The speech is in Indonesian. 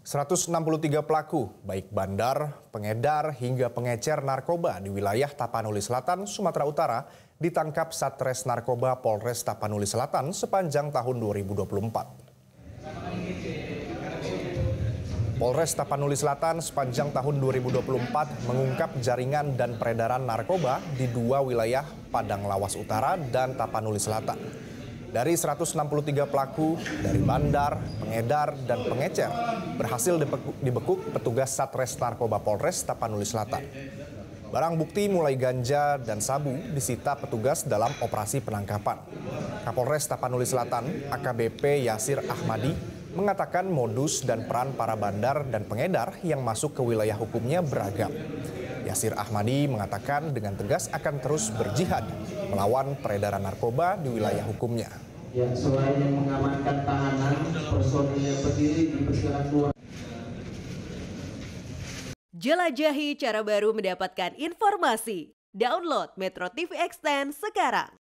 163 pelaku, baik bandar, pengedar, hingga pengecer narkoba di wilayah Tapanuli Selatan, Sumatera Utara, ditangkap Satres Narkoba Polres Tapanuli Selatan sepanjang tahun 2024. Polres Tapanuli Selatan sepanjang tahun 2024 mengungkap jaringan dan peredaran narkoba di dua wilayah Padang Lawas Utara dan Tapanuli Selatan. Dari 163 pelaku dari bandar, pengedar, dan pengecer berhasil dibekuk petugas Satres Narkoba Polres Tapanuli Selatan. Barang bukti mulai ganja dan sabu disita petugas dalam operasi penangkapan. Kapolres Tapanuli Selatan, AKBP Yasir Ahmadi, mengatakan modus dan peran para bandar dan pengedar yang masuk ke wilayah hukumnya beragam. Yasir Ahmadi mengatakan dengan tegas akan terus berjihad melawan peredaran narkoba di wilayah hukumnya. Ya, selain mengamankan tahanan, personil yang berdiri di persidangan luar. Jelajahi cara baru mendapatkan informasi. Download Metro TV Extend sekarang.